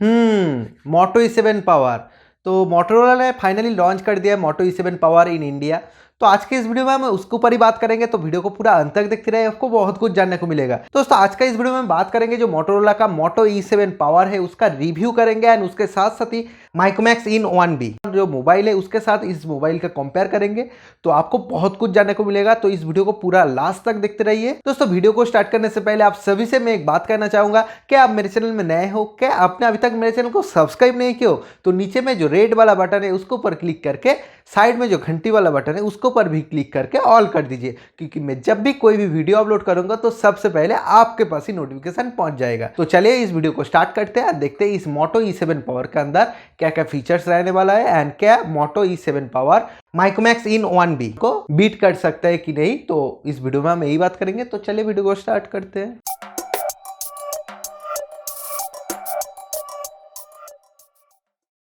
मोटो E7 power. तो Motorola ने finally launch कर दिया है मोटो E7 पावर इन इंडिया। तो आज के इस वीडियो में हम उसके ऊपर ही बात करेंगे, तो वीडियो को पूरा अंत तक देखते रहे, आपको बहुत कुछ जानने को मिलेगा। तो दोस्तों आज का इस वीडियो में हम बात करेंगे जो मोटोरोला का मोटो E7 पावर है उसका रिव्यू करेंगे, एंड उसके साथ साथ ही माइक्रोमैक्स इन 1B जो मोबाइल है उसके साथ इस मोबाइल का कंपेयर करेंगे। तो आपको बहुत कुछ जानने को मिलेगा, तो इस वीडियो को पूरा लास्ट तक देखते रहिए। दोस्तों वीडियो को स्टार्ट करने से पहले आप सभी से मैं एक बात कहना चाहूंगा, क्या आप मेरे चैनल में नए हो, क्या आपने अभी तक मेरे चैनल को सब्सक्राइब नहीं किया हो, तो नीचे में जो रेड वाला बटन है उसके ऊपर क्लिक करके साइड में जो घंटी वाला बटन है उसके ऊपर भी क्लिक करके ऑल कर दीजिए, क्योंकि मैं जब भी कोई भी वीडियो अपलोड करूंगा तो सबसे पहले आपके पास ही नोटिफिकेशन पहुंच जाएगा। तो चलिए इस वीडियो को स्टार्ट करते हैं, देखते हैं इस मोटो E7 पावर के अंदर क्या क्या फीचर्स रहने वाला है, एंड क्या मोटो E7 पावर माइक्रोमैक्स इन 1B को बीट कर सकता है कि नहीं। तो इस वीडियो में हम यही बात करेंगे, तो चलिए वीडियो को स्टार्ट करते हैं।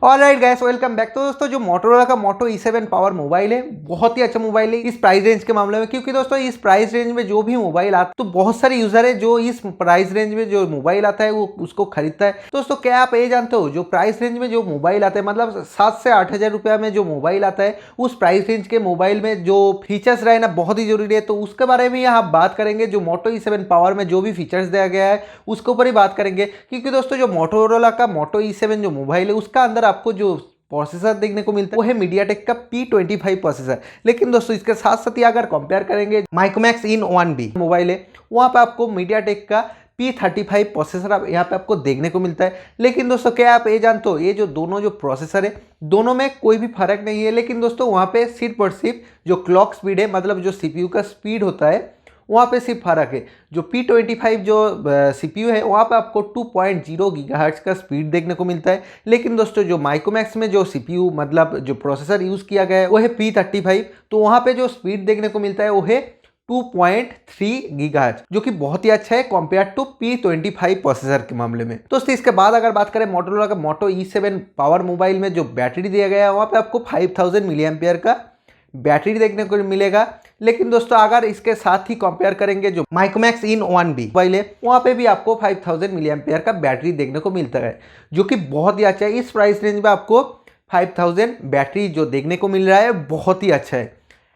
Alright guys, welcome back. तो दोस्तों जो मोटोरोला का मोटो E7 पावर मोबाइल है बहुत ही अच्छा मोबाइल है इस प्राइस रेंज के मामले में, क्योंकि दोस्तों इस प्राइस रेंज में जो भी मोबाइल आता है तो बहुत सारे यूजर है जो इस प्राइस रेंज में जो मोबाइल आता है वो उसको खरीदता है। तो दोस्तों क्या आप ये जानते हो जो प्राइस रेंज में जो मोबाइल आता है, मतलब 7 से 8 हज़ार रुपया में जो मोबाइल आता है, उस प्राइस रेंज के मोबाइल में जो फीचर्स रहना बहुत ही जरूरी है। तो उसके बारे में यहाँ बात करेंगे, जो मोटो E7 पावर में जो भी फीचर्स दिया गया है उसके ऊपर ही बात करेंगे। क्योंकि दोस्तों जो मोटोरोला का मोटो E7 जो मोबाइल है उसका अंदर आपको जो प्रोसेसर देखने को मिलता है वो है मीडियाटेक का P25 प्रोसेसर। लेकिन दोस्तों इसके साथ साथ ही अगर कंपेयर करेंगे माइक्रोमैक्स इन 1B मोबाइल है वहां पे आपको मीडियाटेक का P35 प्रोसेसर यहाँ पे आपको देखने को मिलता है। लेकिन दोस्तों क्या आप ये जानते हो ये जो दोनों जो प्रोसेसर है दोनों में कोई भी फर्क नहीं है। लेकिन दोस्तों वहाँ पे सिर्फ और सिर्फ जो क्लॉक स्पीड है, मतलब जो CPU का स्पीड होता है वहाँ पे सिर्फ फर्क है। जो P25 जो CPU है वहाँ पे आपको 2.0 गीगाहर्ट्ज का स्पीड देखने को मिलता है। लेकिन दोस्तों जो माइक्रोमैक्स में जो CPU मतलब जो प्रोसेसर यूज़ किया गया है वो है P35, तो वहाँ पे जो स्पीड देखने को मिलता है वो है 2.3 गीगाहर्ट्ज, जो कि बहुत ही अच्छा है कंपेयर टू P25 प्रोसेसर के मामले में। दोस्तों इसके बाद अगर बात करें मोटोरोला का मोटो E7 पावर मोबाइल में जो बैटरी दिया गया है वहाँ पे आपको 5000 मिली एम्पियर का बैटरी देखने को मिलेगा। लेकिन दोस्तों अगर इसके साथ ही कंपेयर करेंगे जो माइक्रोमैक्स इन 1B मोबाइल है वहाँ पे भी आपको 5000 मिली एम्पियर का बैटरी देखने को मिलता है, जो कि बहुत ही अच्छा है। इस प्राइस रेंज में आपको 5000 बैटरी जो देखने को मिल रहा है बहुत ही अच्छा है।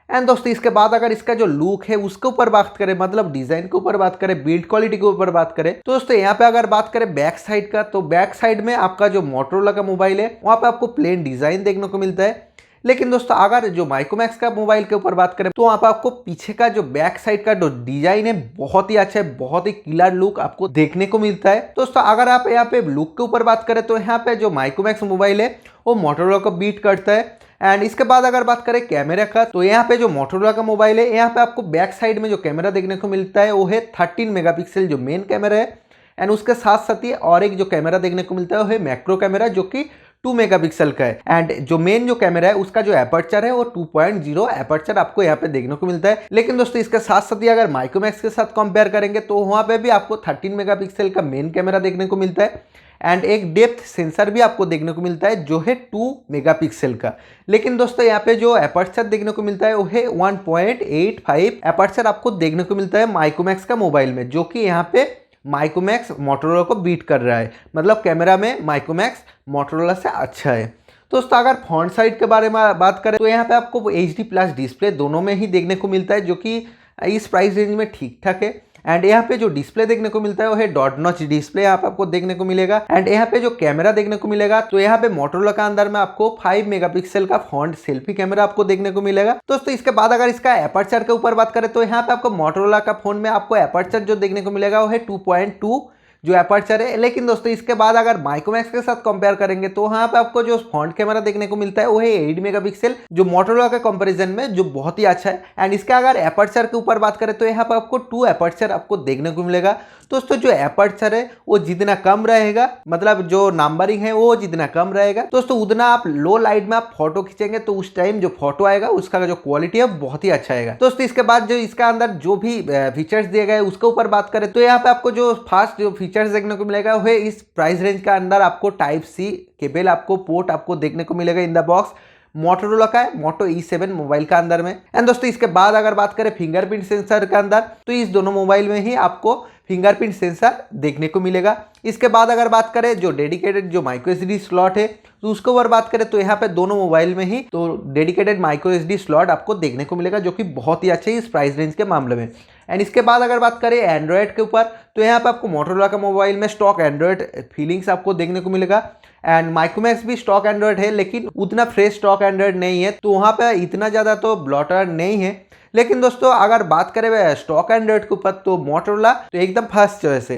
एंड दोस्तों इसके बाद अगर इसका जो लुक है उसके ऊपर बात करें, मतलब डिजाइन के ऊपर बात करें, बिल्ड क्वालिटी के ऊपर बात करें, तो दोस्तों यहाँ पे अगर बात करें बैक साइड का, तो बैक साइड में आपका जो मोटोरोला का मोबाइल है वहाँ पे आपको प्लेन डिजाइन देखने को मिलता है। लेकिन दोस्तों अगर जो माइक्रोमैक्स का मोबाइल के ऊपर बात करें तो वहाँ पे आपको पीछे का जो बैक साइड का जो डिजाइन है बहुत ही अच्छा है, बहुत ही क्लियर लुक आपको देखने को मिलता है। दोस्तों अगर आप यहाँ पे लुक के ऊपर बात करें तो यहाँ पे जो माइक्रोमैक्स मोबाइल है वो मोटोरोला को बीट करता है। एंड इसके बाद अगर बात करें कैमरा का, तो यहाँ पे जो मोटोरोला का मोबाइल है यहाँ पे आपको बैक साइड में जो कैमरा देखने को मिलता है वो है 13 मेगापिक्सल जो मेन कैमरा है। एंड उसके साथ साथ ही और एक जो कैमरा देखने को मिलता है वो है मैक्रो कैमरा, जो कि 2 मेगापिक्सल का है। एंड जो मेन जो कैमरा है उसका जो एपर्चर है वो 2.0 एपर्चर आपको यहाँ पे देखने को मिलता है। लेकिन दोस्तों इसके साथ साथ ही अगर माइक्रोमैक्स के साथ कंपेयर करेंगे तो वहाँ पे भी आपको 13 मेगापिक्सल का मेन कैमरा देखने को मिलता है, एंड एक डेप्थ सेंसर भी आपको देखने को मिलता है जो है 2 मेगापिक्सल का। लेकिन दोस्तों यहाँ पे जो एपर्चर देखने को मिलता है वो है 1.85 एपर्चर आपको देखने को मिलता है माइक्रोमैक्स का मोबाइल में, जो कि यहाँ पे माइक्रोमैक्स मोटोरोला को बीट कर रहा है। मतलब कैमरा में माइक्रोमैक्स मोटोरोला से अच्छा है। दोस्तों अगर फ्रंट साइड के बारे में बात करें तो यहाँ पे आपको HD+ डिस्प्ले दोनों में ही देखने को मिलता है, जो कि इस प्राइस रेंज में ठीक ठाक है। एंड यहाँ पे जो डिस्प्ले देखने को मिलता है वो है डॉट नॉच डिस्प्ले यहाँ पे आपको देखने को मिलेगा। एंड यहाँ पे जो कैमरा देखने को मिलेगा तो यहाँ पे मोटोरोला का अंदर में आपको 5 मेगापिक्सल का फ्रंट सेल्फी कैमरा आपको देखने को मिलेगा। दोस्तों इसके बाद अगर इसका एपर्चर के ऊपर बात करें तो यहाँ पे आपको मोटोरोला का फोन में आपको एपर्चर जो देखने को मिलेगा वो है 2.2 जो एपर्चर है। लेकिन दोस्तों इसके बाद अगर माइक्रोमैक्स के साथ कंपेयर करेंगे तो यहाँ पे आपको जो फ्रंट कैमरा देखने को मिलता है वो है 8 मेगापिक्सल, जो मोटोरोला के कंपैरिजन में जो बहुत ही अच्छा है। एंड इसके अगर एपर्चर के ऊपर बात करें तो यहाँ पे आपको 2 एपर्चर आपको देखने को मिलेगा। दोस्तों जो एपर्चर है वो जितना कम रहेगा, मतलब जो नंबरिंग है वो जितना कम रहेगा दोस्तों उतना आप लो लाइट में आप फोटो खींचेंगे तो उस टाइम जो फोटो आएगा उसका जो क्वालिटी है बहुत ही अच्छा आएगा। दोस्तों इसके बाद जो इसका अंदर जो भी फीचर्स दिए गए उसके ऊपर बात करें तो यहाँ पे आपको जो फास्ट जो फीचर्स देखने को मिलेगा वो है इस प्राइस रेंज का अंदर आपको Type-C केबल आपको पोर्ट आपको देखने को मिलेगा इन द बॉक्स। मोटोरोला का है मोटो E7 मोबाइल का अंदर में। एंड दोस्तों इसके बाद अगर बात करें फिंगरप्रिंट सेंसर के अंदर तो इस दोनों मोबाइल में ही आपको फिंगरप्रिंट सेंसर देखने को मिलेगा। इसके बाद अगर बात करें जो डेडिकेटेड जो माइक्रो एसडी स्लॉट है तो उसको अगर बात करें तो यहाँ पे दोनों मोबाइल में ही तो डेडिकेटेड माइक्रो एसडी स्लॉट आपको देखने को मिलेगा, जो कि बहुत ही अच्छे इस प्राइस रेंज के मामले में। एंड इसके बाद अगर बात करें एंड्रॉयड के ऊपर तो यहाँ पे आपको मोटोरोला का मोबाइल में स्टॉक एंड्रॉयड फीलिंग्स आपको देखने को मिलेगा। एंड माइक्रोमैक्स भी स्टॉक एंड्रॉयड है, लेकिन उतना फ्रेश स्टॉक एंड्रॉयड नहीं है, तो वहाँ पे इतना ज़्यादा तो ब्लॉटर नहीं है। लेकिन दोस्तों अगर बात करें स्टॉक एंड्रॉयड के ऊपर तो मोटोरोला तो एकदम फर्स्ट चॉइस है।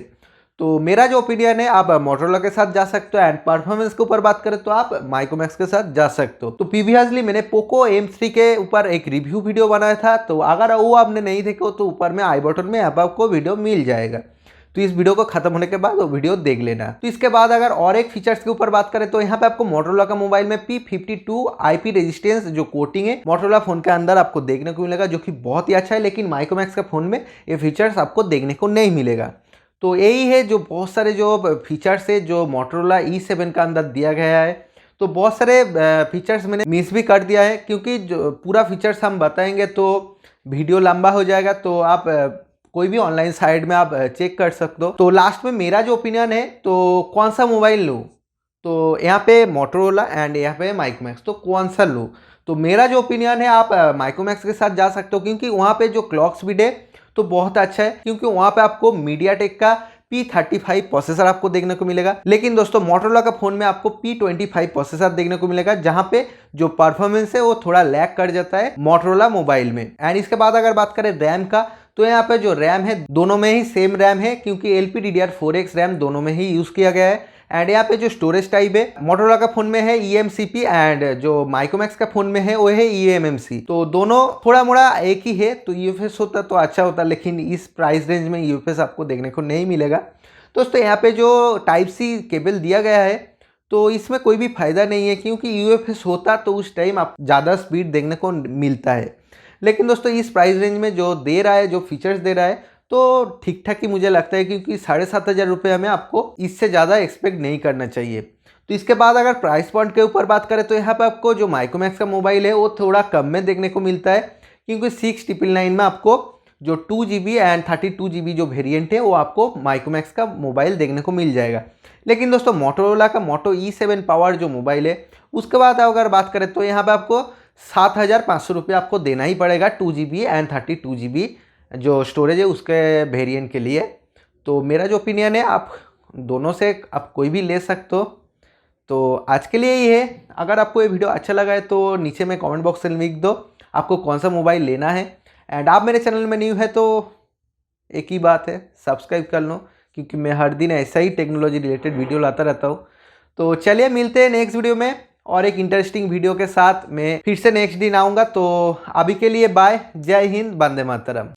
तो मेरा जो ओपिनियन है, आप मोटोरोला के साथ जा सकते हो। एंड परफॉर्मेंस के ऊपर बात करें तो आप माइक्रोमैक्स के साथ जा सकते हो। तो प्रीवियसली मैंने पोको M3 के ऊपर एक रिव्यू वीडियो बनाया था, तो अगर वो आपने नहीं देखो तो ऊपर में आई बटन में आपको वीडियो मिल जाएगा। तो इस वीडियो को खत्म होने के बाद वो वीडियो देख लेना। तो इसके बाद अगर और एक फीचर्स के ऊपर बात करें तो यहाँ पे आपको मोटोरोला का मोबाइल में P52 IP रेजिस्टेंस जो कोटिंग है मोटोरोला फोन के अंदर आपको देखने को मिलेगा, जो कि बहुत ही अच्छा है। लेकिन माइक्रोमैक्स का फोन में ये फीचर्स आपको देखने को नहीं मिलेगा। तो यही है जो बहुत सारे जो फीचर्स है जो मोटोरोला E7 का अंदर दिया गया है। तो बहुत सारे फीचर्स मैंने मिस भी कर दिया है, क्योंकि जो पूरा फीचर्स हम बताएंगे तो वीडियो लंबा हो जाएगा। तो आप कोई भी ऑनलाइन साइट में आप चेक कर सकते हो। तो लास्ट में मेरा जो ओपिनियन है, तो कौन सा मोबाइल लूँ, तो यहाँ पे मोटोरोला एंड यहाँ पे माइक्रोमैक्स, तो कौन सा लूँ। तो मेरा जो ओपिनियन है, आप माइक्रोमैक्स के साथ जा सकते हो, क्योंकि वहाँ पे जो क्लॉक स्पीड है तो बहुत अच्छा है, क्योंकि वहाँ पे आपको मीडियाटेक का P35 प्रोसेसर आपको देखने को मिलेगा। लेकिन दोस्तों मोटोरोला का फोन में आपको P25 प्रोसेसर देखने को मिलेगा, जहाँ पे जो परफॉर्मेंस है वो थोड़ा लैग कर जाता है मोटोरोला मोबाइल में। एंड इसके बाद अगर बात करें रैम का, तो यहाँ पे जो रैम है दोनों में ही सेम रैम है, क्योंकि LPDDR4X रैम दोनों में ही यूज किया गया है। एंड यहाँ पे जो स्टोरेज टाइप है मोटोरोला का फोन में है eMCP एंड जो माइक्रोमैक्स का फोन में है वो है eMMC। तो दोनों थोड़ा मोड़ा एक ही है। तो UFS होता तो अच्छा होता, लेकिन इस प्राइस रेंज में UFS आपको देखने को नहीं मिलेगा। दोस्तों यहाँ पे जो Type-C केबल दिया गया है तो इसमें कोई भी फायदा नहीं है, क्योंकि UFS होता तो उस टाइम आप ज़्यादा स्पीड देखने को मिलता है। लेकिन दोस्तों इस प्राइस रेंज में जो दे रहा है, जो फीचर्स दे रहा है, तो ठीक ठाक ही मुझे लगता है, क्योंकि 7,500 रुपये हमें आपको इससे ज़्यादा एक्सपेक्ट नहीं करना चाहिए। तो इसके बाद अगर प्राइस पॉइंट के ऊपर बात करें तो यहाँ पे आपको जो माइक्रोमैक्स का मोबाइल है वो थोड़ा कम में देखने को मिलता है, क्योंकि 6,999 में आपको जो 2GB एंड 32GB जो वेरिएंट है वो आपको माइक्रोमैक्स का मोबाइल देखने को मिल जाएगा। लेकिन दोस्तों मोटोरोला का मोटो E7 पावर जो मोबाइल है उसके बाद अगर बात करें तो यहाँ पर आपको 7,500 रुपये आपको देना ही पड़ेगा 2GB एंड 32GB जो स्टोरेज है उसके वेरिएंट के लिए। तो मेरा जो ओपिनियन है, आप दोनों से आप कोई भी ले सकते हो। तो आज के लिए यही है। अगर आपको ये वीडियो अच्छा लगा है तो नीचे में कमेंट बॉक्स में लिख दो आपको कौन सा मोबाइल लेना है। एंड आप मेरे चैनल में न्यू है तो एक ही बात है, सब्सक्राइब कर लो, क्योंकि मैं हर दिन ऐसा ही टेक्नोलॉजी रिलेटेड वीडियो लाता रहता हूँ। तो चलिए मिलते हैं नेक्स्ट वीडियो में और एक इंटरेस्टिंग वीडियो के साथ। मैं फिर से नेक्स्ट दिन आऊँगा। तो अभी के लिए बाय, जय हिंद, वंदे मातरम।